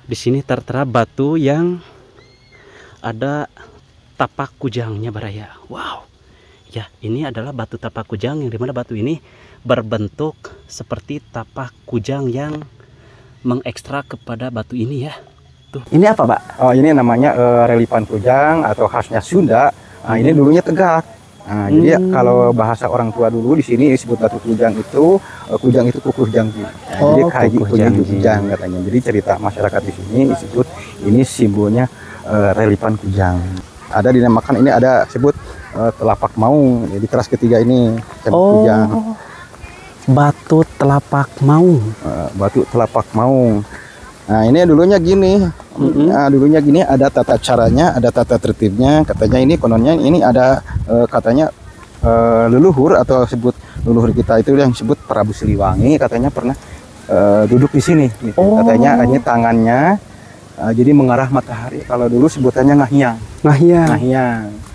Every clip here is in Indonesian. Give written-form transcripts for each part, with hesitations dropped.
Di sini tertera batu yang ada tapak kujangnya Baraya. Wow. Ya, ini adalah batu tapak kujang yang dimana batu ini berbentuk seperti tapak kujang yang mengekstrak kepada batu ini ya. Tuh. Ini apa, Pak? Oh, ini namanya reliefan kujang atau khasnya Sunda. Nah, ini dulunya tegak. Nah, jadi kalau bahasa orang tua dulu di sini disebut batu kujang itu kukuh janggi. Nah, jadi kaji kujang katanya. Jadi cerita masyarakat di sini disebut ini simbolnya reliefan kujang. Ada dinamakan ini ada sebut telapak maung. Jadi keras ketiga ini kujang. Batu telapak maung. Batu telapak maung. Nah, ini dulunya gini. Nah, dulunya gini ada tata caranya, ada tata tertibnya. Katanya ini kononnya ini ada katanya leluhur atau sebut leluhur kita itu yang disebut Prabu Siliwangi katanya pernah duduk di sini. Gitu. Katanya ini tangannya jadi mengarah matahari. Kalau dulu sebutannya ngahyang. Ngahyang.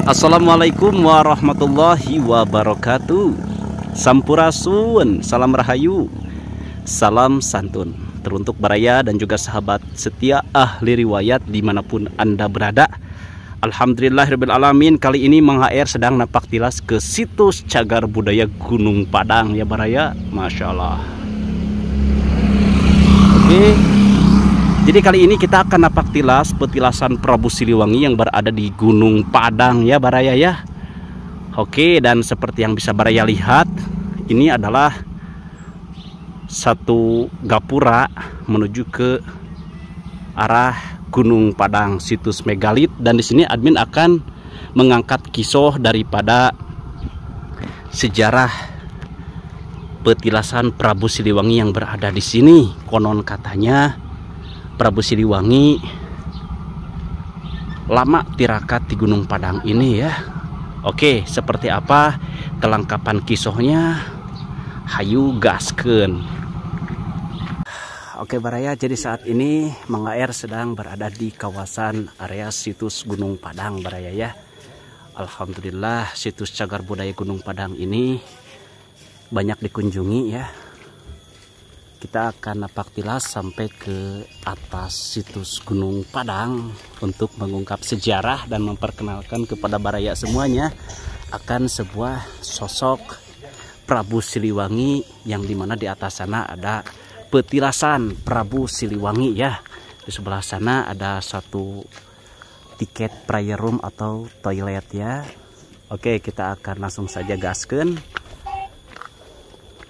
Assalamualaikum warahmatullahi wabarakatuh. Sampurasun, salam rahayu, salam santun teruntuk Baraya dan juga sahabat setia ahli riwayat dimanapun Anda berada. Alhamdulillahirrahmanirrahim. Kali ini Mang HR sedang napak tilas ke situs cagar budaya Gunung Padang ya Baraya. Masya Allah. Oke. Jadi kali ini kita akan napak tilas petilasan Prabu Siliwangi yang berada di Gunung Padang ya Baraya ya. Oke, dan seperti yang bisa Baraya lihat, ini adalah satu gapura menuju ke arah Gunung Padang situs megalit, dan di sini admin akan mengangkat kisah daripada sejarah petilasan Prabu Siliwangi yang berada di sini. Konon katanya Prabu Siliwangi lama tirakat di Gunung Padang ini ya. Oke, seperti apa kelengkapan kisahnya? Hayu gaskeun. Oke Baraya, jadi saat ini Mang HR sedang berada di kawasan area situs Gunung Padang Baraya ya. Alhamdulillah situs cagar budaya Gunung Padang ini banyak dikunjungi ya. Kita akan napak tilas sampai ke atas situs Gunung Padang untuk mengungkap sejarah dan memperkenalkan kepada Baraya semuanya akan sebuah sosok Prabu Siliwangi yang dimana di atas sana ada petilasan Prabu Siliwangi ya. Di sebelah sana ada satu tiket prayer room atau toilet ya. Oke, kita akan langsung saja gaskeun.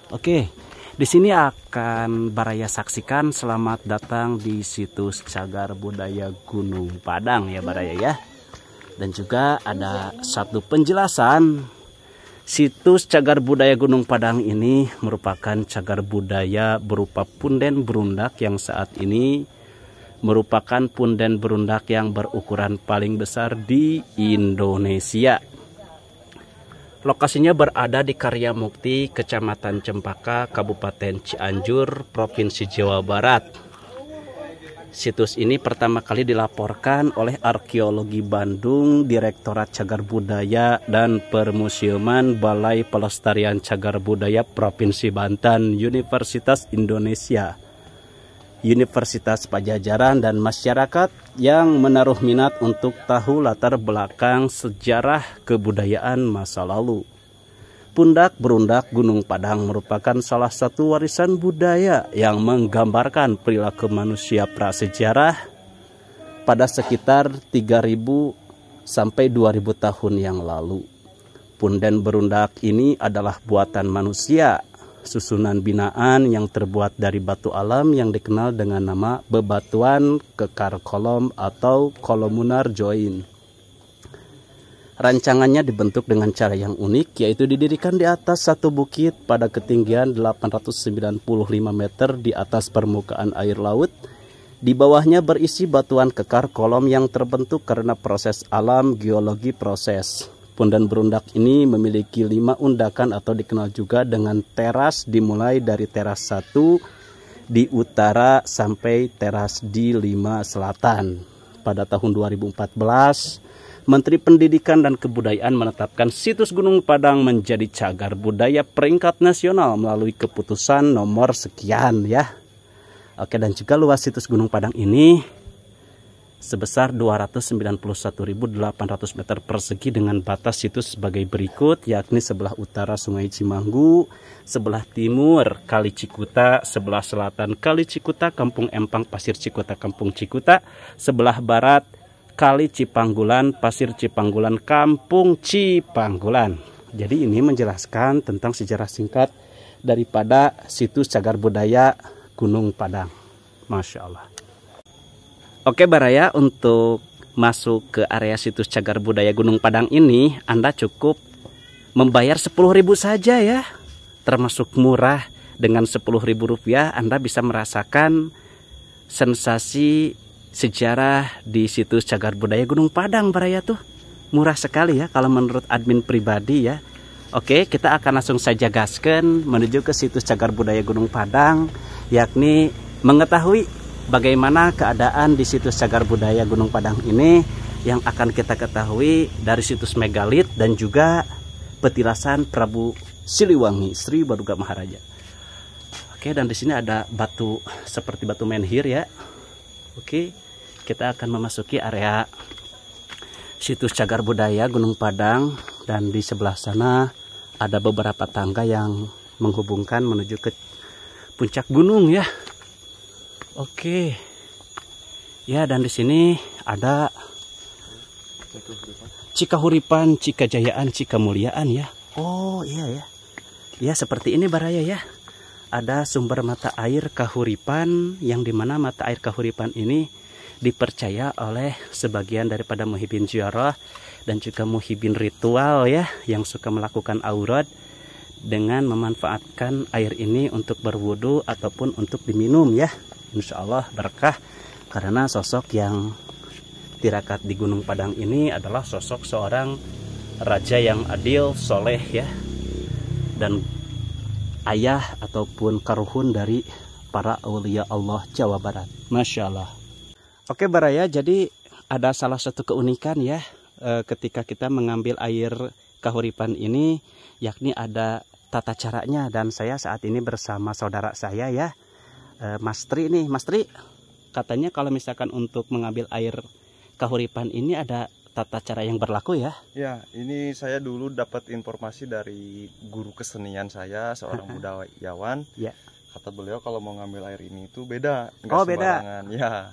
Oke. Di sini akan Baraya saksikan selamat datang di situs cagar budaya Gunung Padang ya Baraya ya. Dan juga ada satu penjelasan, situs cagar budaya Gunung Padang ini merupakan cagar budaya berupa punden berundak yang saat ini merupakan punden berundak yang berukuran paling besar di Indonesia. Lokasinya berada di Karya Mukti, Kecamatan Cempaka, Kabupaten Cianjur, Provinsi Jawa Barat. Situs ini pertama kali dilaporkan oleh Arkeologi Bandung, Direktorat Cagar Budaya dan Permusiuman Balai Pelestarian Cagar Budaya Provinsi Banten, Universitas Indonesia, Universitas Pajajaran, dan masyarakat yang menaruh minat untuk tahu latar belakang sejarah kebudayaan masa lalu. Pundak berundak Gunung Padang merupakan salah satu warisan budaya yang menggambarkan perilaku manusia prasejarah pada sekitar 3000 sampai 2000 tahun yang lalu. Punden berundak ini adalah buatan manusia, susunan binaan yang terbuat dari batu alam yang dikenal dengan nama bebatuan kekar kolom atau columnar joint. Rancangannya dibentuk dengan cara yang unik, yaitu didirikan di atas satu bukit pada ketinggian 895 meter di atas permukaan air laut. Di bawahnya berisi batuan kekar kolom yang terbentuk karena proses alam geologi proses. Punden berundak ini memiliki 5 undakan atau dikenal juga dengan teras, dimulai dari teras 1 di utara sampai teras di 5 selatan. Pada tahun 2014, Menteri Pendidikan dan Kebudayaan menetapkan situs Gunung Padang menjadi cagar budaya peringkat nasional melalui keputusan nomor sekian ya. Oke, dan juga luas situs Gunung Padang ini sebesar 291.800 meter persegi dengan batas situs sebagai berikut, yakni sebelah utara Sungai Cimanggu, sebelah timur Kali Cikuta, sebelah selatan Kali Cikuta, Kampung Empang, Pasir Cikuta, Kampung Cikuta, sebelah barat Kali Cipanggulan, Pasir Cipanggulan, Kampung Cipanggulan. Jadi ini menjelaskan tentang sejarah singkat daripada situs cagar budaya Gunung Padang. Masya Allah. Oke Baraya, untuk masuk ke area situs cagar budaya Gunung Padang ini, Anda cukup membayar 10.000 saja ya. Termasuk murah. Dengan 10.000 rupiah Anda bisa merasakan sensasi sejarah di situs cagar budaya Gunung Padang Baraya tuh. Murah sekali ya kalau menurut admin pribadi ya. Oke, kita akan langsung saja gaskan menuju ke situs cagar budaya Gunung Padang, yakni mengetahui bagaimana keadaan di situs cagar budaya Gunung Padang ini yang akan kita ketahui dari situs megalit dan juga petilasan Prabu Siliwangi Sri Baduga Maharaja. Oke, dan di sini ada batu seperti batu menhir ya. Oke, kita akan memasuki area situs cagar budaya Gunung Padang, dan di sebelah sana ada beberapa tangga yang menghubungkan menuju ke puncak gunung ya. Oke. Ya, dan di sini ada Cikahuripan, Cikajayaan, Cikamuliaan ya. Oh, iya ya. Ya, seperti ini Baraya ya. Ada sumber mata air Kahuripan, yang dimana mata air Kahuripan ini dipercaya oleh sebagian daripada muhibin ziarah dan juga muhibin ritual ya, yang suka melakukan aurat dengan memanfaatkan air ini untuk berwudu ataupun untuk diminum ya. Insya Allah berkah, karena sosok yang tirakat di Gunung Padang ini adalah sosok seorang raja yang adil, soleh ya, dan ayah ataupun karuhun dari para aulia Allah Jawa Barat. Masya Allah. Oke Baraya, jadi ada salah satu keunikan ya ketika kita mengambil air Kahuripan ini, yakni ada tata caranya, dan saya saat ini bersama saudara saya ya, Mas Tri nih. Mas Tri, katanya kalau misalkan untuk mengambil air Kahuripan ini ada tata cara yang berlaku ya? Ya, ini saya dulu dapat informasi dari guru kesenian saya, seorang budayawan. Ya. Kata beliau kalau mau ngambil air ini itu beda, oh, sembarangan. Beda. Ya.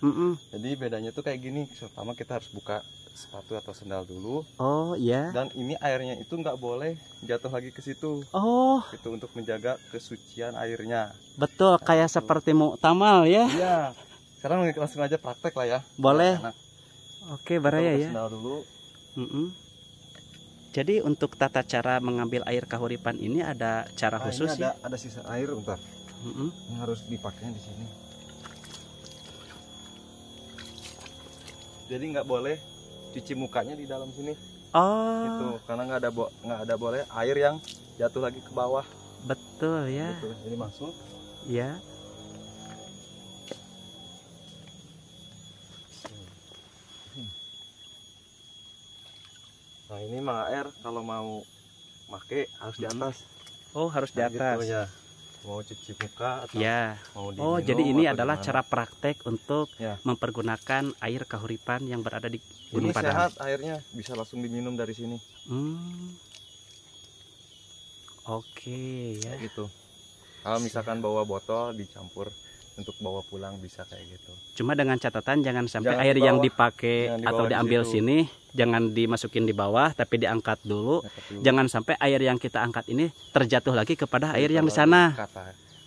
Jadi bedanya tuh kayak gini. Pertama kita harus buka sepatu atau sendal dulu. Oh iya. Dan ini airnya itu nggak boleh jatuh lagi ke situ. Oh. Itu untuk menjaga kesucian airnya. Betul, kayak seperti muktamal ya. Iya. Sekarang langsung aja praktek lah ya. Boleh. Nah, oke Baraya ya. Sendal dulu. Jadi untuk tata cara mengambil air Kahuripan ini ada cara khusus ya? Ada sisa air, bentar. Ini harus dipakainya di sini. Jadi nggak boleh cuci mukanya di dalam sini. Oh. Gitu, karena nggak ada boleh air yang jatuh lagi ke bawah. Betul ya. Gitu. Jadi masuk. Ya. Nah ini mah air kalau mau pakai harus di atas. Oh, harus di atas. Gitu, ya. Mau cuci muka atau ya. Mau diminum. Oh, jadi ini adalah gimana? cara praktek untuk ya. Mempergunakan air Kahuripan yang berada di Gunung Ini Padang. sehat airnya, bisa langsung diminum dari sini. Oke ya. Gitu. Kalau misalkan bawa botol dicampur untuk bawa pulang bisa kayak gitu. Cuma dengan catatan jangan sampai Jangan air dibawa. yang dipakai Jangan dibawa atau di diambil situ. sini jangan dimasukin di bawah, tapi diangkat dulu. Jangan sampai air yang kita angkat ini terjatuh lagi kepada air yang di sana.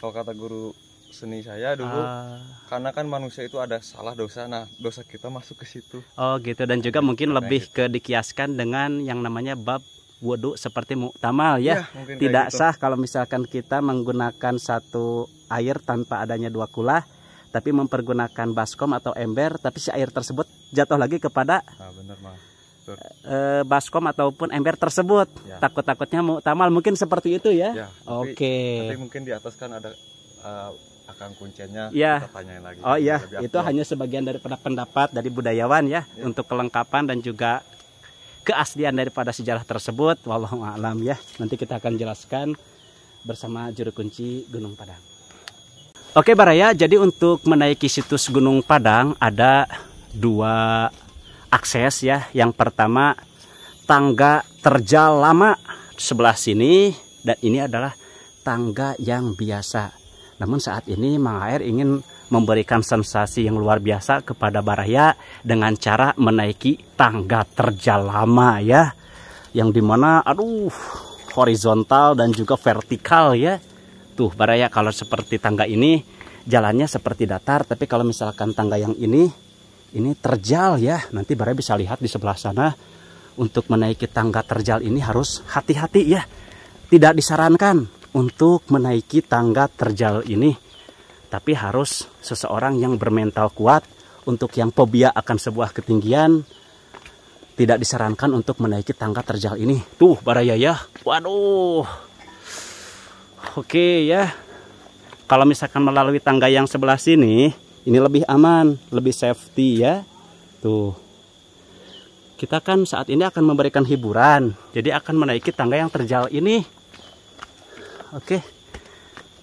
Kalau kata guru seni saya dulu, karena kan manusia itu ada salah dosa, nah dosa kita masuk ke situ. Oh gitu, dan juga mungkin lebih ke dikiaskan dengan yang namanya bab wudhu seperti muktamal ya. Mungkin Tidak kayak gitu. sah kalau misalkan kita menggunakan satu air tanpa adanya dua kulah, tapi mempergunakan baskom atau ember, tapi si air tersebut jatuh lagi kepada Nah, bener Mang. baskom ataupun ember tersebut. Ya. Takut-takutnya muktamal mungkin seperti itu ya. Ya, tapi Oke. mungkin di atas kan ada akang kuncinya, Ya. kita tanyain lagi. Oh iya, Lebih itu afdol. hanya sebagian daripada pendapat dari budayawan ya, untuk kelengkapan dan juga keaslian daripada sejarah tersebut. Wallahu a'lam ya. Nanti kita akan jelaskan bersama juru kunci Gunung Padang. Oke Baraya, jadi untuk menaiki situs Gunung Padang ada 2 akses ya. Yang pertama tangga terjal lama sebelah sini, dan ini adalah tangga yang biasa. Namun saat ini Mang Aer ingin memberikan sensasi yang luar biasa kepada Baraya dengan cara menaiki tangga terjal lama ya, yang dimana aduh horizontal dan juga vertikal ya. Tuh Baraya, kalau seperti tangga ini jalannya seperti datar, tapi kalau misalkan tangga yang ini terjal ya. Nanti Baraya bisa lihat di sebelah sana. Untuk menaiki tangga terjal ini harus hati-hati ya. Tidak disarankan untuk menaiki tangga terjal ini, tapi harus seseorang yang bermental kuat. Untuk yang fobia akan sebuah ketinggian, tidak disarankan untuk menaiki tangga terjal ini. Tuh Baraya ya, waduh. Oke ya, kalau misalkan melalui tangga yang sebelah sini, ini lebih aman, lebih safety ya. Tuh, kita kan saat ini akan memberikan hiburan, jadi akan menaiki tangga yang terjal ini. Oke,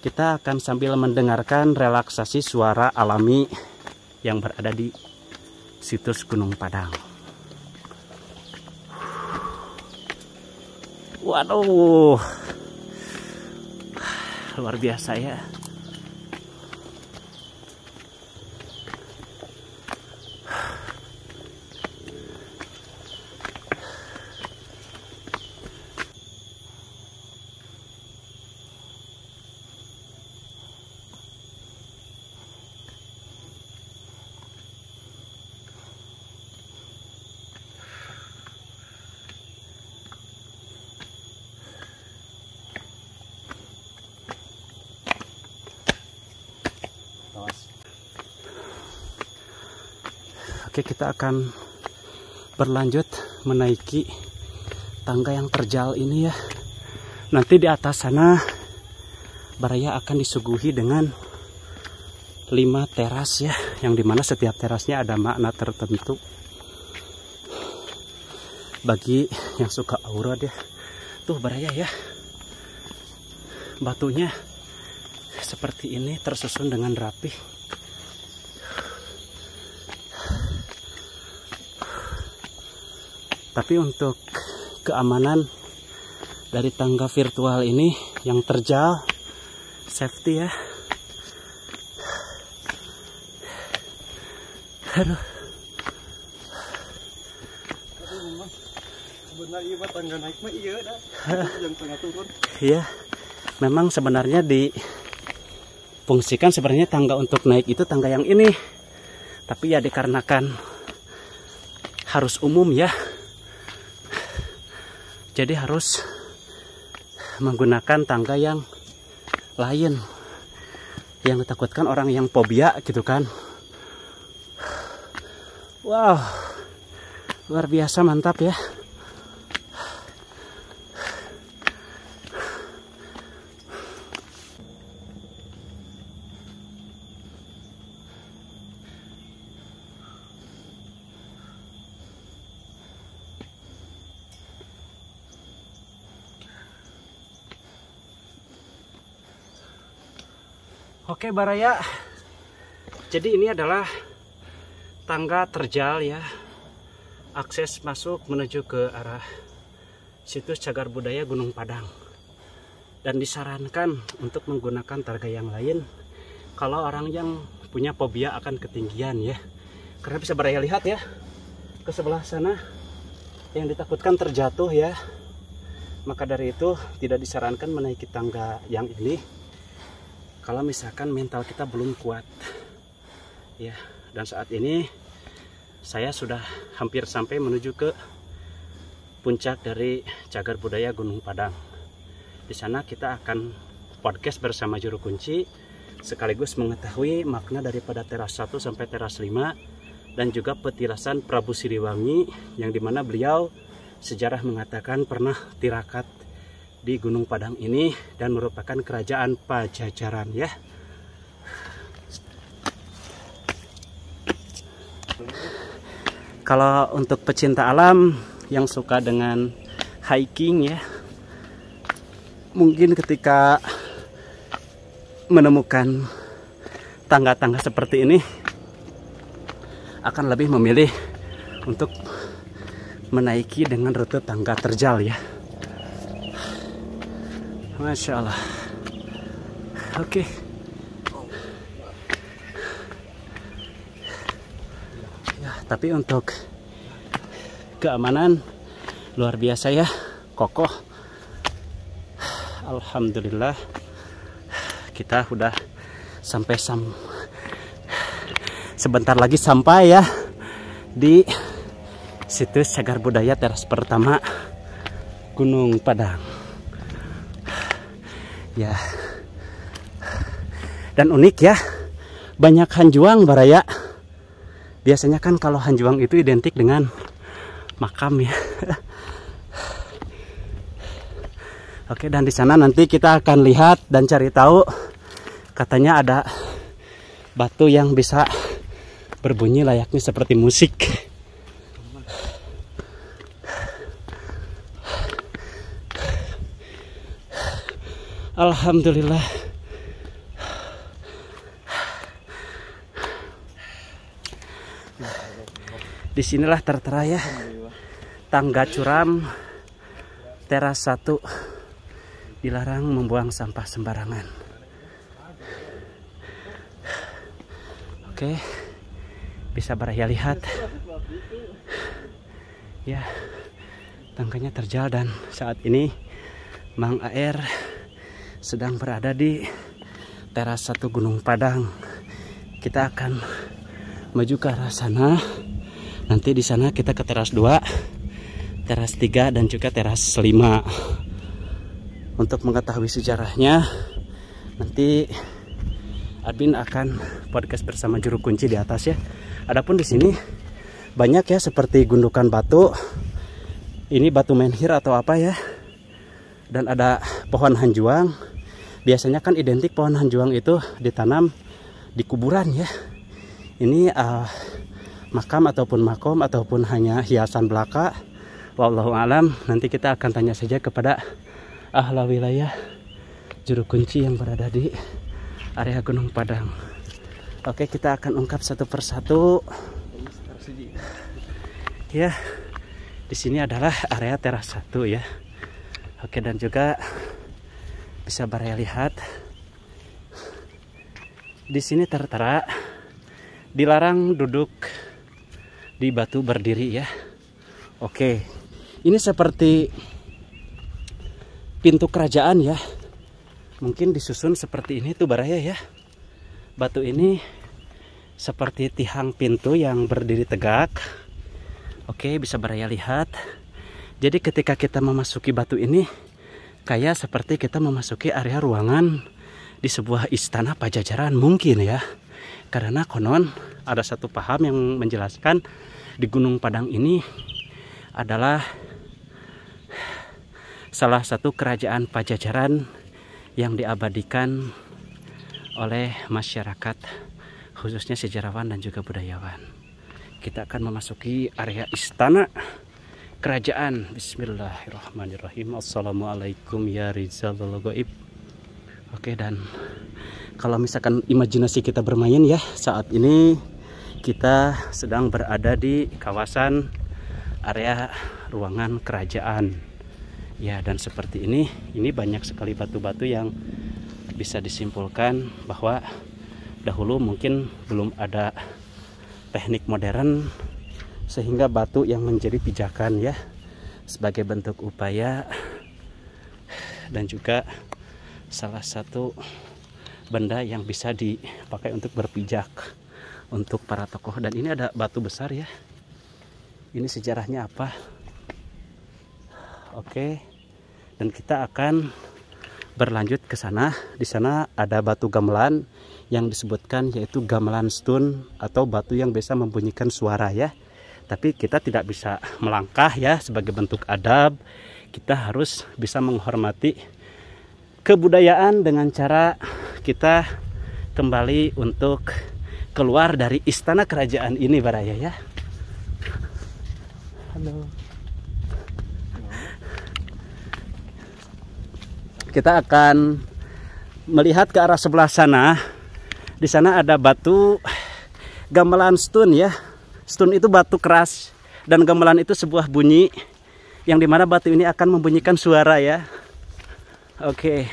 kita akan sambil mendengarkan relaksasi suara alami yang berada di situs Gunung Padang. Waduh, luar biasa ya. Oke, kita akan berlanjut menaiki tangga yang terjal ini ya. Nanti di atas sana Baraya akan disuguhi dengan 5 teras ya, yang dimana setiap terasnya ada makna tertentu bagi yang suka aura ya. Tuh Baraya ya, batunya seperti ini tersusun dengan rapi. Tapi untuk keamanan dari tangga virtual ini yang terjal, safety ya. Aduh. Iya, memang sebenarnya difungsikan sebenarnya tangga untuk naik itu tangga yang ini. Tapi ya dikarenakan harus umum ya, jadi harus menggunakan tangga yang lain, yang ditakutkan orang yang fobia gitu kan. Wow, luar biasa, mantap ya. Oke Baraya, jadi ini adalah tangga terjal ya, akses masuk menuju ke arah situs Cagar Budaya Gunung Padang. Dan disarankan untuk menggunakan tangga yang lain kalau orang yang punya fobia akan ketinggian ya, karena bisa Baraya lihat ya ke sebelah sana yang ditakutkan terjatuh ya. Maka dari itu tidak disarankan menaiki tangga yang ini kalau misalkan mental kita belum kuat ya. Dan saat ini saya sudah hampir sampai menuju ke puncak dari Cagar Budaya Gunung Padang. Di sana kita akan podcast bersama juru kunci, sekaligus mengetahui makna daripada teras 1 sampai teras 5 dan juga petilasan Prabu Siliwangi, yang dimana beliau sejarah mengatakan pernah tirakat di Gunung Padang ini dan merupakan kerajaan Pajajaran ya. Kalau untuk pecinta alam yang suka dengan hiking ya, mungkin ketika menemukan tangga-tangga seperti ini akan lebih memilih untuk menaiki dengan rute tangga terjal ya. Masya Allah. Oke. Ya, tapi untuk keamanan luar biasa ya, kokoh. Alhamdulillah kita udah sampai sebentar lagi sampai ya di situs Cagar Budaya teras pertama Gunung Padang ya. Dan unik ya, banyak hanjuang Baraya. Biasanya kan kalau hanjuang itu identik dengan makam ya. Oke, dan di sana nanti kita akan lihat dan cari tahu. Katanya ada batu yang bisa berbunyi layaknya seperti musik. Alhamdulillah. Disinilah tertera ya, tangga curam teras 1, dilarang membuang sampah sembarangan. Oke, bisa Baraya lihat ya, tangganya terjal. Dan saat ini Mang Aer sedang berada di teras 1 Gunung Padang. Kita akan maju ke arah sana. Nanti di sana kita ke teras 2, teras 3 dan juga teras 5. Untuk mengetahui sejarahnya, nanti admin akan podcast bersama juru kunci di atas ya. Adapun di sini banyak ya, seperti gundukan batu. Ini batu menhir atau apa ya. Dan ada pohon hanjuang. Biasanya kan identik pohon hanjuang itu ditanam di kuburan ya. Ini makam ataupun makom ataupun hanya hiasan belaka. Wallahu alam. Nanti kita akan tanya saja kepada ahli wilayah juru kunci yang berada di area Gunung Padang. Oke, kita akan ungkap satu persatu. Ya, di sini adalah area teras 1 ya. Oke, dan juga bisa Baraya lihat di sini tertera dilarang duduk di batu berdiri ya. Oke, ini seperti pintu kerajaan ya. Mungkin disusun seperti ini tuh Baraya ya. Batu ini seperti tiang pintu yang berdiri tegak. Oke, bisa Baraya lihat. Jadi ketika kita memasuki batu ini, kayak seperti kita memasuki area ruangan di sebuah istana Pajajaran mungkin ya. Karena konon ada satu paham yang menjelaskan di Gunung Padang ini adalah salah satu kerajaan Pajajaran yang diabadikan oleh masyarakat, khususnya sejarawan dan juga budayawan. Kita akan memasuki area istana kerajaan. Bismillahirrahmanirrahim. Assalamualaikum ya Rizalul Goib. Oke, dan kalau misalkan imajinasi kita bermain ya, saat ini kita sedang berada di kawasan area ruangan kerajaan ya. Dan seperti ini banyak sekali batu-batu yang bisa disimpulkan bahwa Dahulu mungkin belum ada teknik modern sehingga batu yang menjadi pijakan ya, sebagai bentuk upaya dan juga salah satu benda yang bisa dipakai untuk berpijak untuk para tokoh. Dan ini ada batu besar ya, ini sejarahnya apa? Oke, dan kita akan berlanjut ke sana. Di sana ada batu gamelan yang disebutkan yaitu gamelan stone atau batu yang bisa membunyikan suara ya. Tapi kita tidak bisa melangkah ya, sebagai bentuk adab. Kita harus bisa menghormati kebudayaan dengan cara kita kembali untuk keluar dari istana kerajaan ini Baraya ya. Halo. Kita akan melihat ke arah sebelah sana. Di sana ada batu gamelan stone ya. Stone itu batu keras dan gamelan itu sebuah bunyi yang dimana batu ini akan membunyikan suara ya. Oke,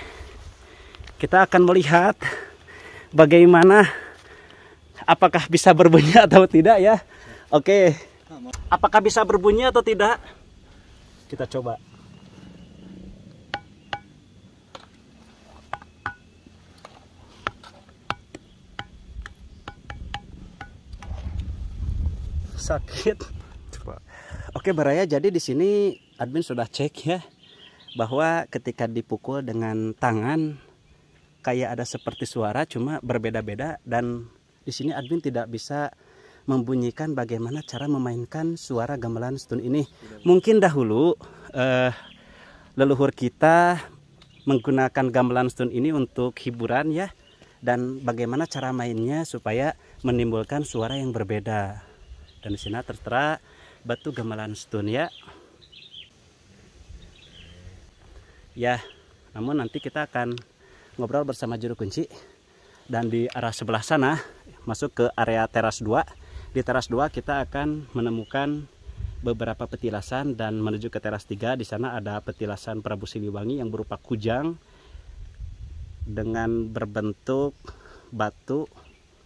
kita akan melihat bagaimana, apakah bisa berbunyi atau tidak ya. Oke, apakah bisa berbunyi atau tidak? Kita coba. Sakit. Coba. Oke Baraya, jadi di sini admin sudah cek ya bahwa ketika dipukul dengan tangan kayak ada seperti suara, cuma berbeda-beda, dan di sini admin tidak bisa membunyikan bagaimana cara memainkan suara gamelan stone ini. Mungkin dahulu leluhur kita menggunakan gamelan stone ini untuk hiburan ya, dan bagaimana cara mainnya supaya menimbulkan suara yang berbeda. Dan di sini tertera batu gamelan stone ya. Ya, namun nanti kita akan ngobrol bersama juru kunci. Dan di arah sebelah sana masuk ke area teras 2. Di teras 2 kita akan menemukan beberapa petilasan, dan menuju ke teras 3 di sana ada petilasan Prabu Siliwangi yang berupa kujang dengan berbentuk batu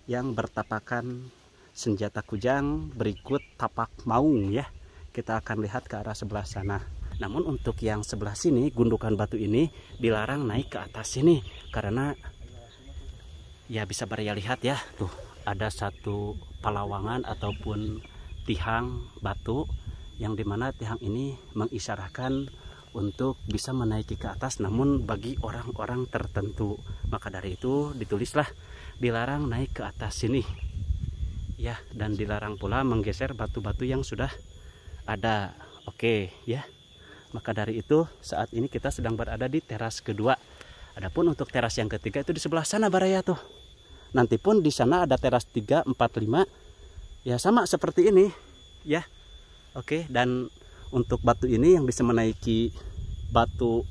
yang bertapakan senjata kujang berikut tapak maung ya. Kita akan lihat ke arah sebelah sana. Namun untuk yang sebelah sini, gundukan batu ini dilarang naik ke atas sini karena ya bisa Baraya lihat ya, tuh ada satu palawangan ataupun tihang batu yang dimana tihang ini mengisyaratkan untuk bisa menaiki ke atas, namun bagi orang-orang tertentu. Maka dari itu ditulislah dilarang naik ke atas sini ya, dan dilarang pula menggeser batu-batu yang sudah ada. Oke ya, maka dari itu saat ini kita sedang berada di teras kedua. Adapun untuk teras yang ketiga itu di sebelah sana Baraya tuh. Nanti pun di sana ada teras 3, 4, 5 ya, sama seperti ini ya. Oke, dan untuk batu ini yang bisa menaiki batu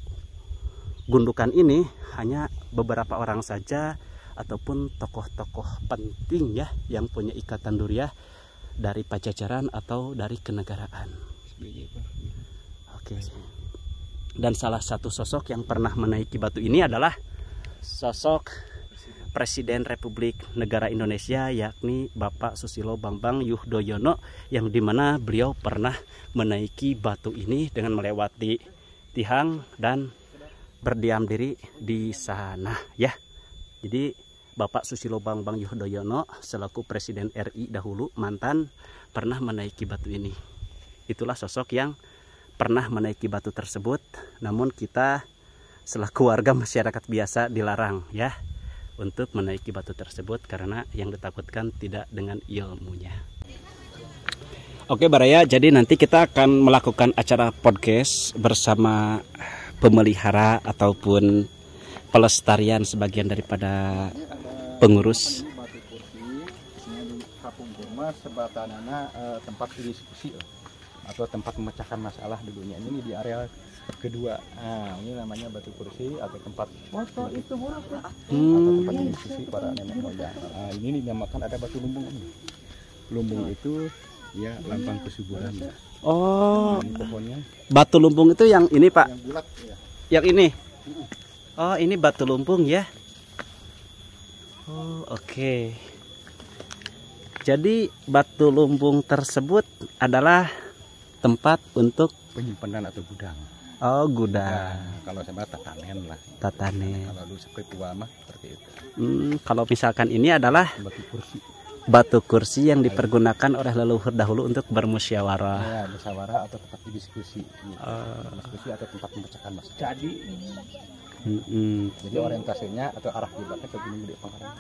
gundukan ini hanya beberapa orang saja, ataupun tokoh-tokoh penting ya yang punya ikatan duriah dari Pajajaran atau dari kenegaraan. Oke. Dan salah satu sosok yang pernah menaiki batu ini adalah sosok Presiden Republik Negara Indonesia, yakni Bapak Susilo Bambang Yudhoyono, yang dimana beliau pernah menaiki batu ini dengan melewati tihang dan berdiam diri di sana ya. Jadi Bapak Susilo Bambang Yudhoyono selaku Presiden RI dahulu mantan pernah menaiki batu ini. Itulah sosok yang pernah menaiki batu tersebut. Namun kita selaku warga masyarakat biasa dilarang ya untuk menaiki batu tersebut karena yang ditakutkan tidak dengan ilmunya. Oke Baraya, jadi nanti kita akan melakukan acara podcast bersama pemelihara ataupun pelestarian sebagian daripada pengurus. Batu kursi di Kampung Burma sebatanana tempat diskusi atau tempat memecahkan masalah dulunya. Ini di area kedua. Nah, ini namanya batu kursi atau tempat foto itu atau tempat diskusi para nenek moyang. Nah, ini dinamakan ada batu lumbung ini. Lumbung itu ya lambang kesuburan. Oh, ini pohonnya. Batu lumbung itu yang ini Pak? Yang bulat ya. Yang ini? Oh, ini batu lumbung ya. Oh, oke. Jadi batu lumbung tersebut adalah tempat untuk Penyimpanan atau gudang. oh gudang, Kalau saya tatanen lah. tatanen. Kalau dulu seperti tua mah seperti itu. Kalau misalkan ini adalah Batu kursi. batu kursi yang dipergunakan oleh leluhur dahulu untuk bermusyawarah. Ya, musyawarah atau tempat diskusi. Gitu. Diskusi atau tempat memecahkan masalah. Jadi orientasinya atau arah kiblatnya ke Gunung Gede Pangkalan.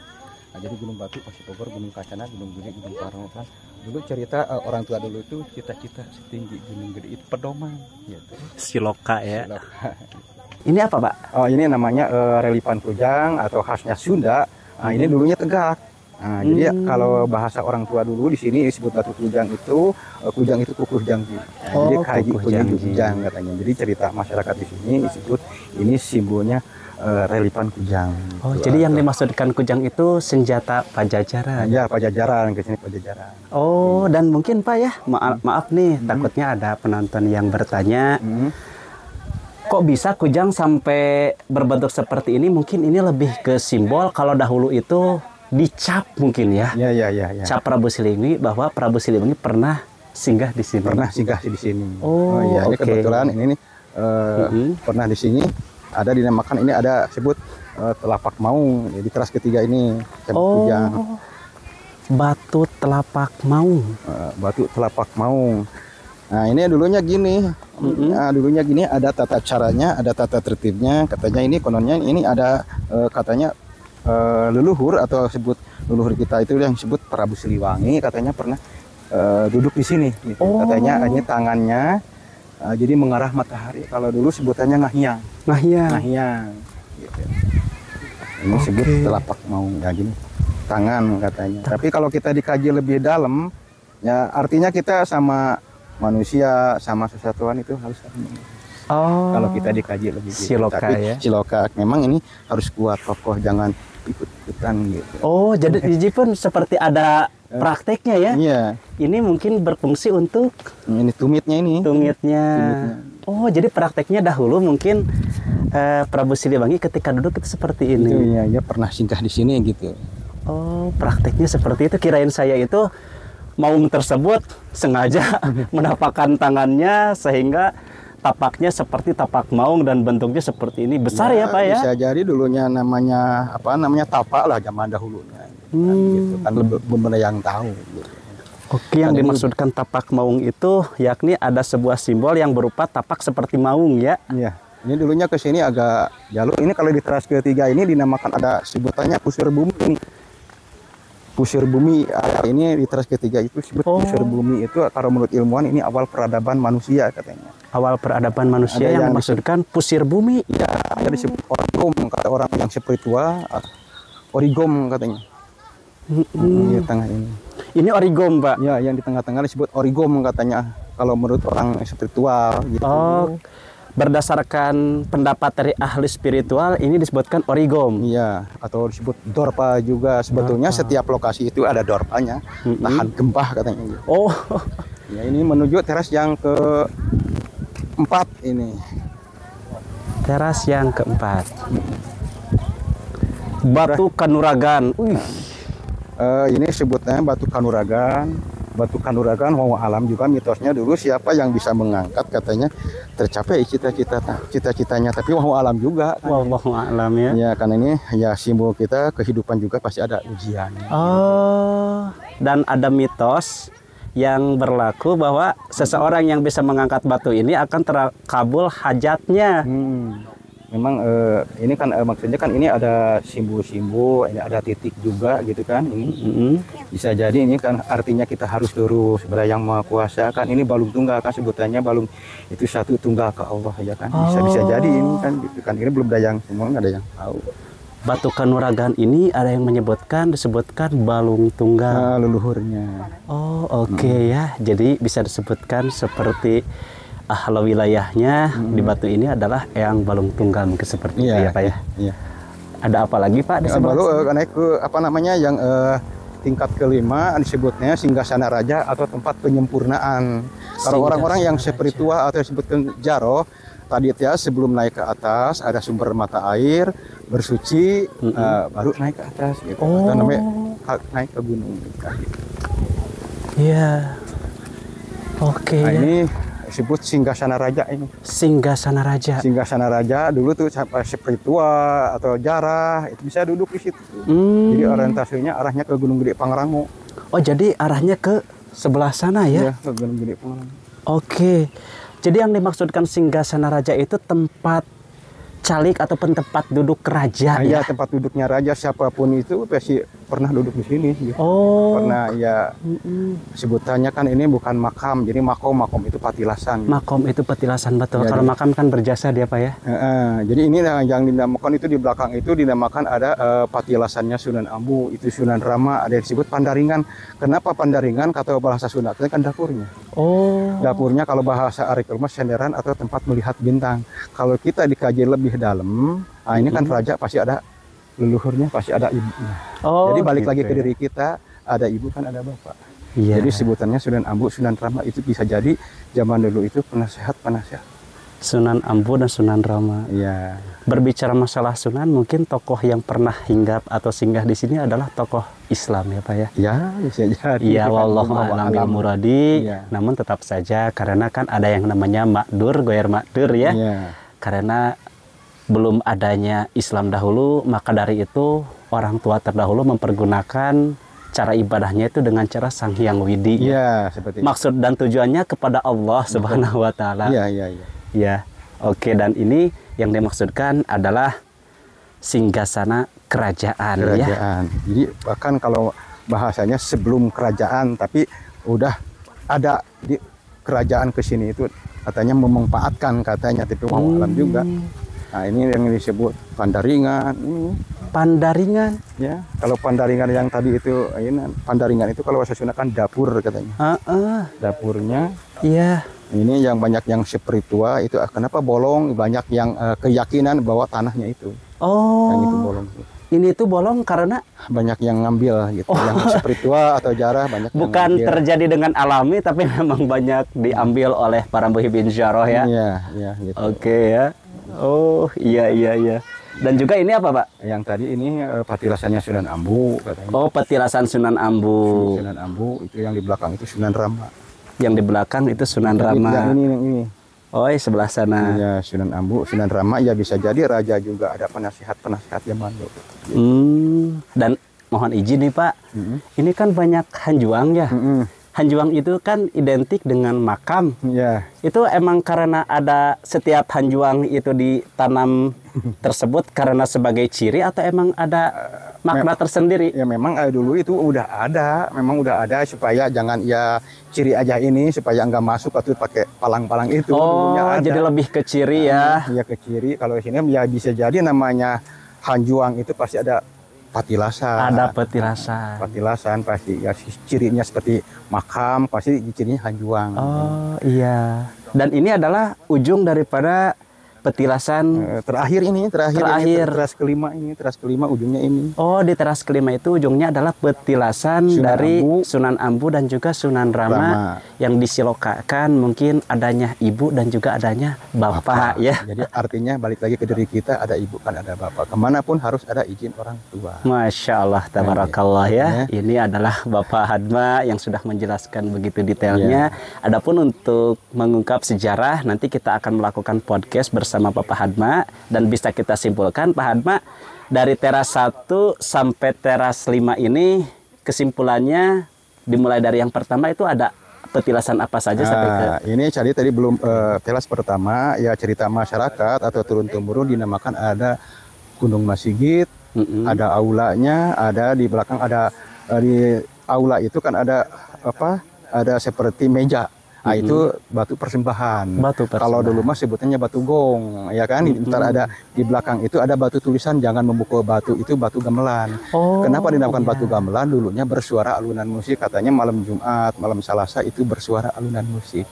Nah, jadi Gunung Batu, Pasir Bogor, Gunung Kacana, Gunung Gede, Gunung Pangkalan. Dulu cerita orang tua dulu itu cita-cita setinggi Gunung Gede itu pedoman gitu. Siloka ya. Siloka. Ini apa, Pak? Oh, ini namanya reliefan kujang atau khasnya Sunda. Nah, ini dulunya tegak. Nah, jadi kalau bahasa orang tua dulu di sini disebut batu kujang itu kukuh janggi. Nah, jadi kaji kujang katanya. Jadi cerita masyarakat di sini disebut ini simbolnya reliefan kujang. Oh, jadi yang dimaksudkan kujang itu senjata Pajajaran. Ya, Pajajaran, ke sini Pajajaran. Oh, dan mungkin Pak ya, maaf nih, takutnya ada penonton yang bertanya, kok bisa kujang sampai berbentuk seperti ini? Mungkin ini lebih ke simbol kalau dahulu itu dicap mungkin ya. Ya. Cap Prabu Siliwangi bahwa Prabu Siliwangi pernah singgah di sini. Pernah singgah di sini. Oh, iya, ini oke. kebetulan ini nih pernah di sini ada dinamakan ini ada sebut telapak maung. Jadi keras ketiga ini kujang. Batu telapak maung. Batu telapak maung. Nah, ini dulunya gini. Nah, dulunya gini ada tata caranya, ada tata tertibnya. Katanya ini kononnya ini ada katanya leluhur atau sebut leluhur kita itu yang disebut Prabu Siliwangi katanya pernah duduk di sini gitu. Katanya ini tangannya jadi mengarah matahari. Kalau dulu sebutannya ngahyang gitu. Ini sebut telapak maung ya gini tangan katanya. Tapi kalau kita dikaji lebih dalam ya artinya kita sama manusia sama sesatuan itu harus kalau kita dikaji lebih gitu. Siloka. Tapi ya. siloka memang ini harus kuat kokoh, jangan ikut-ikutan gitu. Oh, jadi pun seperti ada prakteknya ya. Iya. Ini mungkin berfungsi untuk Ini tumitnya ini. tumitnya. Oh, jadi prakteknya dahulu mungkin Prabu Siliwangi ketika duduk itu seperti ini. Itu ya pernah singgah di sini gitu. Oh, prakteknya seperti itu. Kirain saya itu maung tersebut sengaja menapakkan tangannya sehingga tapaknya seperti tapak maung dan bentuknya seperti ini. Besar ya Pak ya? Bisa jadi dulunya namanya tapak lah zaman dahulunya. Gitu kan belum ada yang tahu gitu. Oke, yang dimaksudkan tapak maung itu yakni ada sebuah simbol yang berupa tapak seperti maung ya. Iya. Ini dulunya ke sini agak jalur. Ini kalau di teras ketiga ini dinamakan ada sebutannya pusir bumi. Pusir bumi ini di teras ketiga itu disebut pusir bumi itu kalau menurut ilmuwan ini awal peradaban manusia katanya. Awal peradaban manusia yang dimaksudkan pusir bumi. Ya, ada disebut origom kata orang yang spiritual. Origom katanya. Di tengah ini. Ini origom, Pak. Ya, yang di tengah-tengah disebut origom katanya. Kalau menurut orang spiritual gitu. Oh, berdasarkan pendapat dari ahli spiritual ini disebutkan origom. Iya, atau disebut dorpa juga. Sebetulnya setiap lokasi itu ada dorpanya, tahan gempa katanya. Oh, ya ini menuju teras yang keempat ini. Teras yang keempat. Batu Kanuragan. Ini sebutnya Batu Kanuragan. Batu Kanuragan, walau alam juga mitosnya dulu siapa yang bisa mengangkat katanya tercapai cita-citanya. Tapi walau alam juga. Wallahu a'lam ya. Ya, karena ini ya simbol kita kehidupan juga pasti ada ujian. Oh, dan ada mitos yang berlaku bahwa seseorang yang bisa mengangkat batu ini akan terkabul hajatnya. Memang ini kan maksudnya kan ini ada simbol-simbol, ini ada titik juga gitu kan. Ini bisa jadi ini kan artinya kita harus lurus kepada Yang Maha Kuasa kan. Ini balung tunggal kan sebutannya balung itu satu tunggal ke Allah ya kan. Bisa jadi ini kan gitu kan. Ini belum ada yang semua nggak ada yang tahu. Batu Kanuragan ini ada yang disebutkan balung tunggal leluhurnya. Oh, oke ya. Jadi bisa disebutkan seperti ahli wilayahnya di batu ini adalah Eyang Balung Tunggal mungkin seperti itu ya Pak ya. Iya. Ada apa lagi Pak? Baru naik ke apa namanya yang tingkat kelima disebutnya Singgasana Raja atau tempat penyempurnaan. Kalau orang-orang yang spiritual atau disebutkan Jaro tadi ya sebelum naik ke atas ada sumber mata air bersuci, baru naik ke atas gitu. Itu namanya naik ke gunung. Iya. Oke. Nah, ini disebut Singgasana Raja ini. Singgasana Raja. Singgasana Raja dulu tuh sampai spiritual atau jarah itu bisa duduk di situ. Jadi orientasinya arahnya ke Gunung Gede Pangrango. Oh, jadi arahnya ke sebelah sana ya? Iya, ke Gunung Gede Pangrango. Oke. Jadi yang dimaksudkan Singgasana Raja itu tempat calik ataupun tempat duduk raja Iya, ya? tempat duduknya raja siapapun itu pasti pernah duduk di sini. Gitu. Oh. Pernah ya. Sebutannya kan ini bukan makam, jadi makom itu patilasan. Makom itu petilasan, betul. Ya, kalau makam kan berjasa dia Pak ya? Jadi ini yang dinamakan itu di belakang itu dinamakan ada patilasannya Sunan Ambu, itu Sunan Rama, ada yang disebut Pandaringan. Kenapa Pandaringan? Kata bahasa Sunda itu kan dapurnya. Oh. Dapurnya kalau bahasa Arif Mas senderan atau tempat melihat bintang. Kalau kita dikaji lebih dalam, nah ini kan raja pasti ada leluhurnya, pasti ada ibunya. Oh, jadi balik gitu lagi ke ya. diri kita, ada ibu kan ada bapak. Iya. Jadi sebutannya Sunan Ambu, Sunan Rama itu bisa jadi zaman dulu itu penasehat. Sunan Ambu dan Sunan Rama. Iya. Berbicara masalah Sunan, mungkin tokoh yang pernah hinggap atau singgah di sini adalah tokoh Islam ya Pak ya? Ya, bisa jadi. Iya, wallahu a'lam bil muradi. Iya. Namun tetap saja karena kan ada yang namanya makdur, goyer makdur ya. Iya. Karena belum adanya Islam dahulu, maka dari itu orang tua terdahulu mempergunakan cara ibadahnya itu dengan cara Sang Hyang Widi. Iya, seperti itu. Maksud dan tujuannya kepada Allah Subhanahu wa taala. Iya. Ya, oke. Dan ini yang dimaksudkan adalah singgasana kerajaan. Ya. Jadi bahkan kalau bahasanya sebelum kerajaan, tapi udah ada di kerajaan ke sini itu katanya memanfaatkan katanya, tapi alam juga. Nah, ini yang disebut Pandaringan. Pandaringan. Ya, kalau Pandaringan yang tadi itu, Pandaringan itu kalau bahasa Sunda kan dapur katanya. Dapurnya. Iya. Ini yang banyak yang spiritual itu kenapa bolong, banyak yang keyakinan bahwa tanahnya itu. Oh. Yang itu bolong. Ini tuh bolong karena banyak yang ngambil gitu. Yang spiritual atau jarah banyak bukan yang terjadi dengan alami tapi memang banyak diambil oleh para muhibin syarah ya. Iya, gitu. Oke ya. Oh, iya. Dan juga ini apa, Pak? Yang tadi ini patilasannya Sunan Ambu katanya. Oh, petilasan Sunan Ambu. Sunan Ambu itu yang di belakang itu Sunan Rama. Yang di belakang itu Sunan Rama. Yang ini. Oh, sebelah sana. Iya, Sunan Ambu, Sunan Rama ya bisa jadi raja juga, ada penasihat zaman dulu. Dan mohon izin nih, Pak. Ini kan banyak hanjuang ya. Hanjuang itu kan identik dengan makam. Iya. Itu emang karena ada setiap hanjuang itu ditanam tersebut karena sebagai ciri atau emang ada makna tersendiri? Ya memang dulu itu memang udah ada supaya jangan ya ciri aja ini supaya nggak masuk atau pakai palang-palang itu. Oh, jadi lebih ke ciri ya? Ya ke ciri. Kalau sini ya bisa jadi namanya hanjuang itu pasti ada patilasan. Ada petilasan. Patilasan pasti ya cirinya seperti makam, pasti cirinya hanjuang. Oh iya. Dan ini adalah ujung daripada petilasan terakhir ini teras kelima ujungnya ini. Oh, di teras kelima itu ujungnya adalah petilasan dari Sunan Ambu dan juga Sunan Rama yang disilokakan mungkin adanya ibu dan juga adanya bapak ya. Jadi artinya balik lagi ke diri kita, ada ibu kan ada bapak. Kemanapun harus ada izin orang tua. Masya Allah, tabarakallah ya. Ini adalah Bapak Hadma yang sudah menjelaskan begitu detailnya. Adapun untuk mengungkap sejarah, nanti kita akan melakukan podcast bersama Bapak Hadma dan bisa kita simpulkan Pak Hadma dari teras 1 sampai teras 5 ini kesimpulannya dimulai dari yang pertama itu ada petilasan apa saja sampai ke ini tadi belum teras pertama ya cerita masyarakat atau turun temurun dinamakan ada Gunung Masigit, ada aulanya, ada di belakang ada di aula itu kan ada ada seperti meja. Nah, itu batu persembahan. Kalau dulu mah sebutannya batu gong, ya kan? Ntar ada di belakang itu ada batu tulisan jangan memukul batu, itu batu gamelan. Kenapa dinamakan batu gamelan? Dulunya bersuara alunan musik, katanya malam Jumat, malam Selasa itu bersuara alunan musik.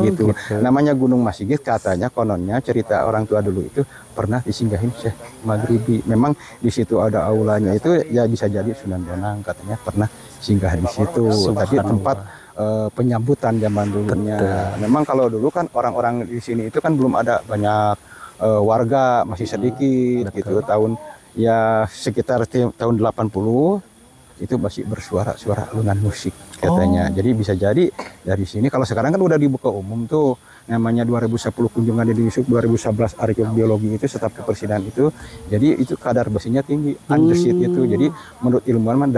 Gitu. Namanya Gunung Masigit, katanya kononnya cerita orang tua dulu itu pernah disinggahin Syekh Maghribi. Memang di situ ada aulanya itu ya bisa jadi Sunan Bonang katanya pernah singgah di situ. Tapi tempat penyambutan zaman dulunya. Memang kalau dulu kan orang-orang di sini itu kan belum ada banyak warga, masih sedikit gitu. Tahun ya sekitar tahun 80 itu masih bersuara-suara alunan musik katanya. Jadi bisa jadi dari sini, kalau sekarang kan udah dibuka umum tuh, namanya 2010 kunjungan di Yusuf, 2011 arkeobiologi itu staf kepresidenan itu. Jadi itu kadar besinya tinggi, andesit itu. Jadi menurut ilmuwan mah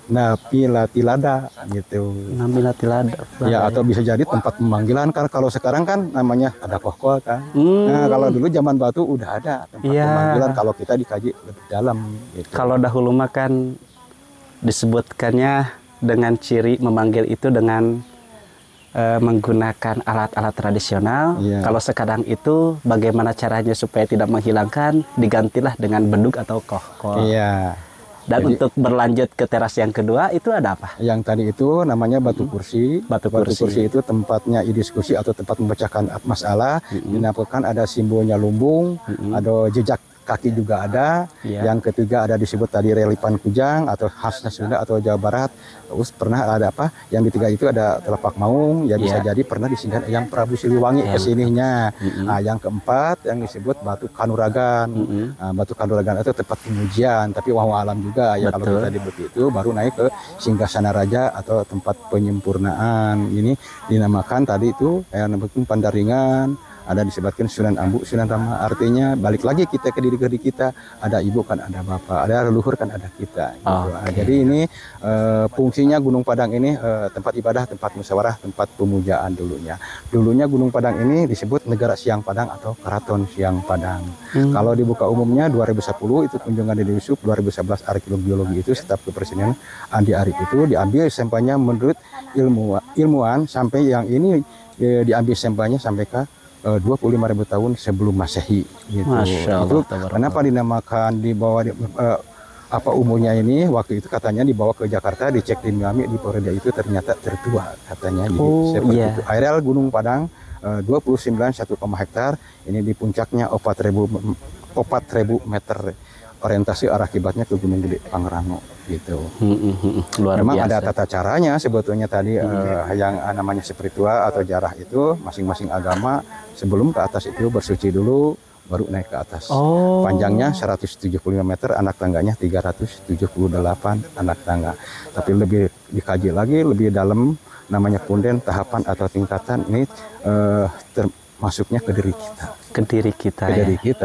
napilatilada gitu. Napilatilada. Ya, atau bisa jadi tempat pemanggilan, kan kalau sekarang kan namanya ada kohkol kan. Nah, kalau dulu zaman batu udah ada tempat pemanggilan kalau kita dikaji lebih dalam gitu. Kalau dahulu mah kan disebutkannya dengan ciri memanggil itu dengan menggunakan alat-alat tradisional. Kalau sekarang itu bagaimana caranya supaya tidak menghilangkan, digantilah dengan beduk atau kohkol. Dan jadi, untuk berlanjut ke teras yang kedua itu ada apa? Yang tadi itu namanya batu kursi. Batu kursi itu tempatnya diskusi atau tempat memecahkan masalah. Dinampilkan ada simbolnya lumbung, ada jejak kaki juga ada. Yang ketiga ada disebut tadi reliefan kujang atau khasnya Sunda atau Jawa Barat. Terus pernah ada apa? Yang ketiga itu ada telapak maung. Ya bisa jadi pernah disinggah yang Prabu Siliwangi kesininya. Nah, yang keempat yang disebut batu Kanuragan. Batu Kanuragan itu tempat pengujian, tapi wallahu alam juga ya. Kalau kita di begitu baru naik ke Singgasana Raja atau tempat penyempurnaan. Ini dinamakan tadi itu Pandaringan. Ada disebutkan Sunan Ambu, Sunan Rama, artinya balik lagi kita ke diri kita, ada ibu kan ada bapak, ada leluhur kan ada kita gitu. Jadi ini fungsinya Gunung Padang ini tempat ibadah, tempat musyawarah, tempat pemujaan dulunya Gunung Padang ini disebut Negara Siang Padang atau Keraton Siang Padang. Kalau dibuka umumnya 2010 itu kunjungan di Yusuf, 2011 arkeobiologi itu staf kepresidenan Andi Arief itu diambil sampelnya menurut ilmuwan sampai yang ini diambil sampelnya sampai ke 25.000 tahun sebelum Masehi gitu. Itu kenapa dinamakan dibawa apa umurnya ini, waktu itu katanya dibawa ke Jakarta, dicek di Miami di Florida itu ternyata tertua katanya. Jadi seperti itu. Areal Gunung Padang 29,1 hektar, ini di puncaknya 4.000 meter. Orientasi arah kibatnya ke Gunung Gede Pangrango gitu. Memang ada tata caranya sebetulnya tadi yang namanya spiritual atau jarah itu masing-masing agama sebelum ke atas itu bersuci dulu baru naik ke atas. Panjangnya 175 meter, anak tangganya 378 anak tangga. Tapi lebih dikaji lagi lebih dalam, namanya punden tahapan atau tingkatan ini masuknya ke diri kita. Ke diri kita.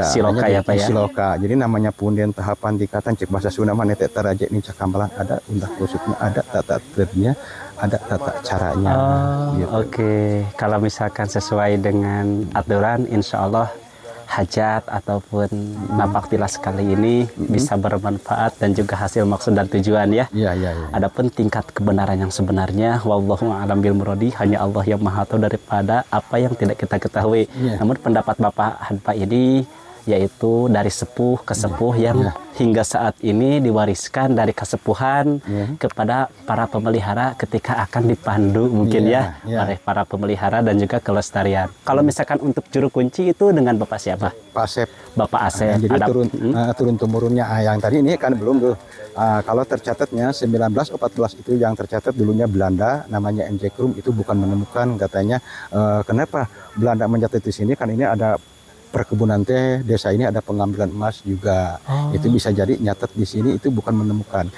Siloka ya Pak ya. Siloka. Jadi namanya punden tahapan tingkatan, cek bahasa Sunda mah netek taraje nih cakambalan, ada undah kusuknya, ada tata tertibnya, ada tata caranya. Gitu. Kalau misalkan sesuai dengan aturan, insya Allah hajat ataupun napak tilas kali ini bisa bermanfaat dan juga hasil maksud dan tujuan ya. Adapun tingkat kebenaran yang sebenarnya, wallahu a'lam bil muradi, hanya Allah yang maha tahu daripada apa yang tidak kita ketahui. Namun pendapat Bapak Hanpa ini yaitu dari sepuh ke sepuh yang hingga saat ini diwariskan dari kesepuhan kepada para pemelihara ketika akan dipandu mungkin oleh para pemelihara dan juga kelestarian. Kalau misalkan untuk juru kunci itu dengan Bapak siapa? Pak Asep. Bapak Asep. Jadi turun temurunnya yang tadi ini kan belum tuh. Kalau tercatatnya 1914 itu yang tercatat dulunya Belanda, namanya M.J. Krum, itu bukan menemukan katanya. Kenapa Belanda mencatat di sini, kan ini ada perkebunan teh, desa ini ada pengambilan emas juga. Itu bisa jadi nyatet di sini itu bukan menemukan.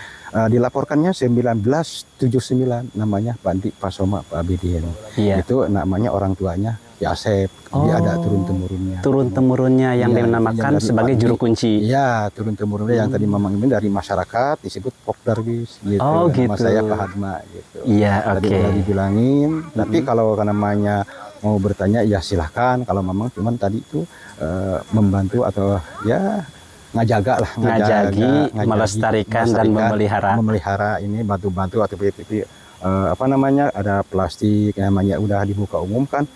Dilaporkannya 1979, namanya Pandi Pasoma Pak Abidin. Itu namanya orang tuanya Ki Asep. Dia ada turun-temurunnya. Turun-temurunnya yang dinamakan sebagai juru kunci. Iya, turun-temurunnya yang tadi memang ini dari masyarakat disebut Pokdarwis gitu. Nama saya Pak Hadma gitu. Tadi udah dibilangin, tapi kalau namanya mau bertanya ya silahkan, kalau memang cuman tadi itu membantu atau ya ngajaga lah, ngajagi, melestarikan dan memelihara ini batu-batu atau apa namanya, ada plastik namanya udah dibuka umum kan,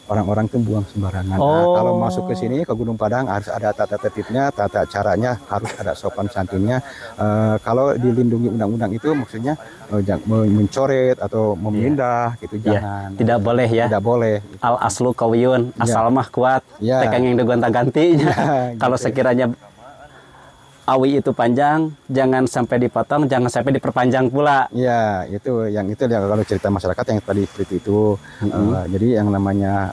orang-orang tuh buang sembarangan. Kalau masuk ke sini ke Gunung Padang harus ada tata tertibnya, tata caranya, harus ada sopan santunnya. Kalau dilindungi undang-undang itu maksudnya mencoret atau memindah gitu jangan. Tidak boleh ya. Tidak boleh. Al aslu kawiyun, asal mah kuat. Tekang yang digonta-ganti. Kalau sekiranya awi itu panjang, jangan sampai dipotong, jangan sampai diperpanjang pula. Ya, itu yang kalau cerita masyarakat yang tadi seperti itu. Jadi yang namanya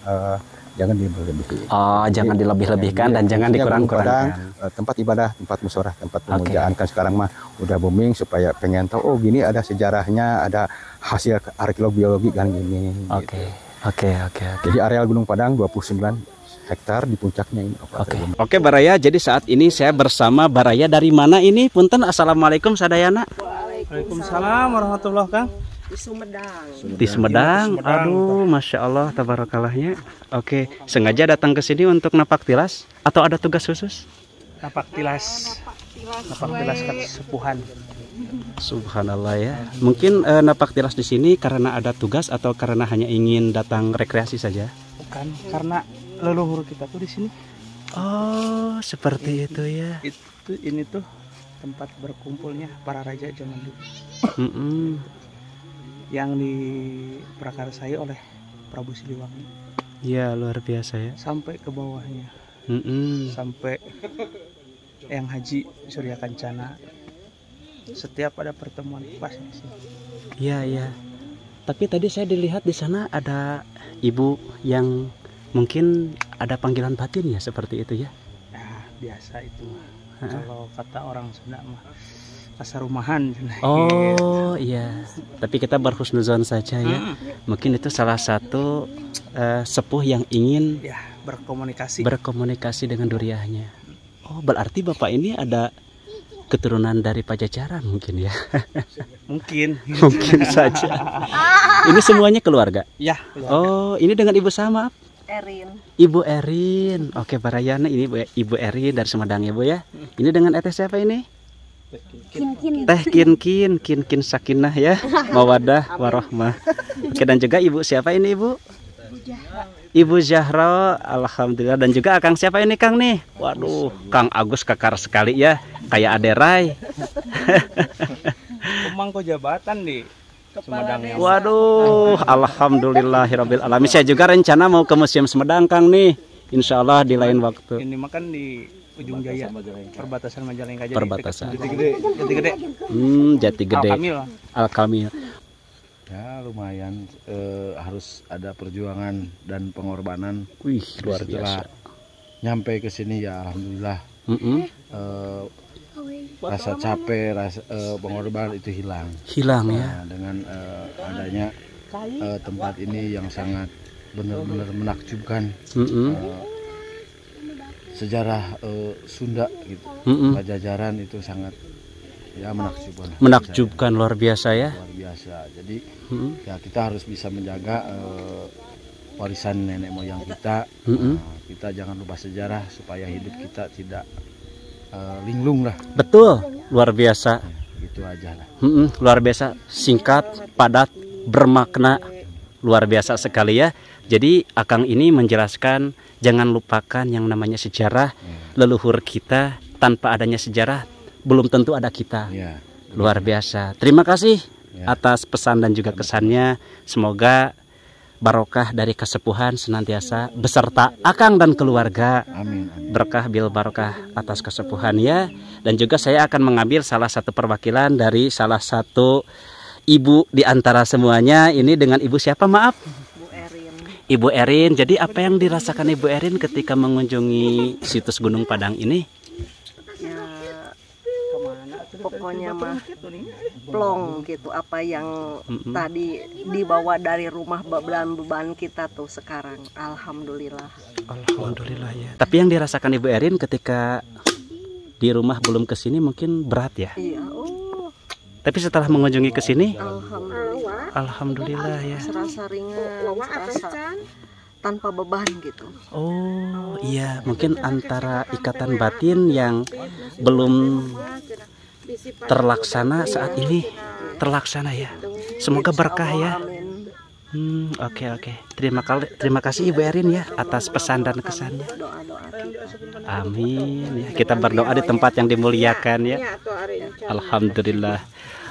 jangan dilebih-lebihkan. Oh, jangan dilebih-lebihkan dan jangan dikurang-kurangkan. Tempat ibadah, tempat musyawarah, tempat pemujaan kan sekarang mah udah booming supaya pengen tahu oh gini ada sejarahnya, ada hasil arkeologi biologi kan gini. Oke. Jadi areal Gunung Padang 29 hektar di puncaknya ini. Oke Baraya, jadi saat ini saya bersama Baraya dari mana ini? Punten, assalamualaikum sadayana. Waalaikumsalam warahmatullahi wabarakatuh. Di Sumedang. Aduh, masya Allah, tabarakalahnya. Oke, sengaja datang ke sini untuk napak tilas atau ada tugas khusus? Napak tilas kesepuhan. Subhanallah ya. Mungkin napak tilas di sini karena ada tugas atau karena hanya ingin datang rekreasi saja? Bukan, karena leluhur kita tuh di sini. Oh, seperti itu ya. Ini tuh tempat berkumpulnya para raja zaman dulu. Yang diprakarsai oleh Prabu Siliwangi. Ya, luar biasa ya. Sampai ke bawahnya. Sampai yang Haji Surya Kancana. Setiap ada pertemuan pas di sini. Iya. Tapi tadi saya dilihat di sana ada ibu yang mungkin ada panggilan batin ya, seperti itu ya. Nah, biasa itu. Kalau kata orang Sunda mah kasar rumahan. Oh iya. Tapi kita berhusnuzon saja ya. Mungkin itu salah satu sepuh yang ingin berkomunikasi dengan duriahnya. Oh, berarti Bapak ini ada keturunan dari Pajajaran mungkin ya? Mungkin saja. Ini semuanya keluarga? Ya. Oh, ini dengan ibu sama? Erin. Ibu Erin. Oke, Barayana ini Ibu Erin dari Sumedang ya, Bu ya. Ini dengan ET siapa ini? Teh Kin Sakinah ya. Mawadah warahmah. Oke, dan juga Ibu siapa ini, Ibu? Ibu Zahra. Alhamdulillah. Dan juga Kang siapa ini, Kang nih? Waduh, Kang Agus kakar sekali ya. Kayak Aderai. Pemangku jabatan di Sumedang. Waduh, alhamdulillahirabbil alamin. Saya juga rencana mau ke Museum Sumedang, Kang nih. Insya Allah di lain waktu. Ini makan di Ujung Jaya, perbatasan Majalengka. Perbatasan. Jati Gede. Jati Gede. Al-Kamil. Ya lumayan, harus ada perjuangan dan pengorbanan. Wih, luar biasa. Nyampe ke sini ya alhamdulillah. Rasa capek, rasa pengorbanan itu hilang. Ya. Dengan adanya tempat ini yang sangat benar-benar menakjubkan. Sejarah Sunda gitu. Pajajaran itu sangat ya menakjubkan luar biasa ya. Luar biasa. Jadi ya kita harus bisa menjaga warisan nenek moyang kita. Kita jangan lupa sejarah supaya hidup kita tidak linglung lah. Betul, luar biasa. Gitu aja lah. Luar biasa, singkat, padat, bermakna, luar biasa sekali ya. Jadi Akang ini menjelaskan jangan lupakan yang namanya sejarah leluhur kita. Tanpa adanya sejarah belum tentu ada kita. Luar biasa. Terima kasih atas pesan dan juga kesannya. Semoga barokah dari kesepuhan senantiasa beserta Akang dan keluarga. Amin. Berkah bil barokah atas kesepuhan ya. Dan juga saya akan mengambil salah satu perwakilan dari salah satu ibu di antara semuanya. Ini dengan ibu siapa, maaf? Ibu Erin. Jadi apa yang dirasakan Ibu Erin ketika mengunjungi situs Gunung Padang ini? Ya, pokoknya mah plong gitu, apa yang tadi dibawa dari rumah, beban kita tuh sekarang alhamdulillah ya. Tapi yang dirasakan Ibu Erin ketika di rumah belum kesini mungkin berat ya? Iya. Tapi setelah mengunjungi kesini alhamdulillah ya. Serasa ringan, serasa tanpa beban gitu. Oh iya, mungkin antara ikatan batin yang belum terlaksana saat ini terlaksana ya. Semoga berkah ya. Oke. Terima kasih Ibu Erin ya atas pesan dan kesannya. Amin ya. Kita berdoa di tempat yang dimuliakan ya. Alhamdulillah.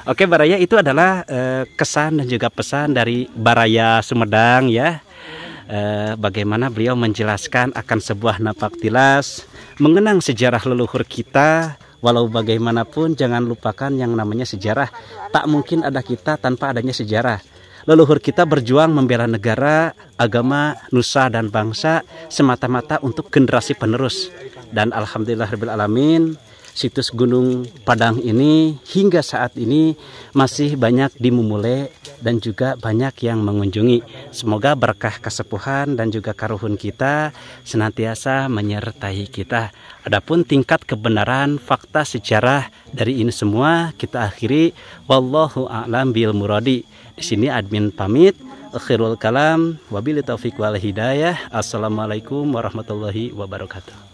Oke Baraya, itu adalah kesan dan juga pesan dari Baraya Sumedang ya. Bagaimana beliau menjelaskan akan sebuah napak tilas, mengenang sejarah leluhur kita, walau bagaimanapun jangan lupakan yang namanya sejarah. Tak mungkin ada kita tanpa adanya sejarah. Leluhur kita berjuang membela negara, agama, nusa dan bangsa semata-mata untuk generasi penerus. Dan alhamdulillahirabbil alamin, situs Gunung Padang ini hingga saat ini masih banyak dimulai dan juga banyak yang mengunjungi. Semoga berkah kesepuhan dan juga karuhun kita senantiasa menyertai kita. Adapun tingkat kebenaran fakta sejarah dari ini semua kita akhiri. Wallahu a'lam bil muradi. Di sini admin pamit. Akhirul kalam, wabillahi taufiq wal hidayah. Assalamualaikum warahmatullahi wabarakatuh.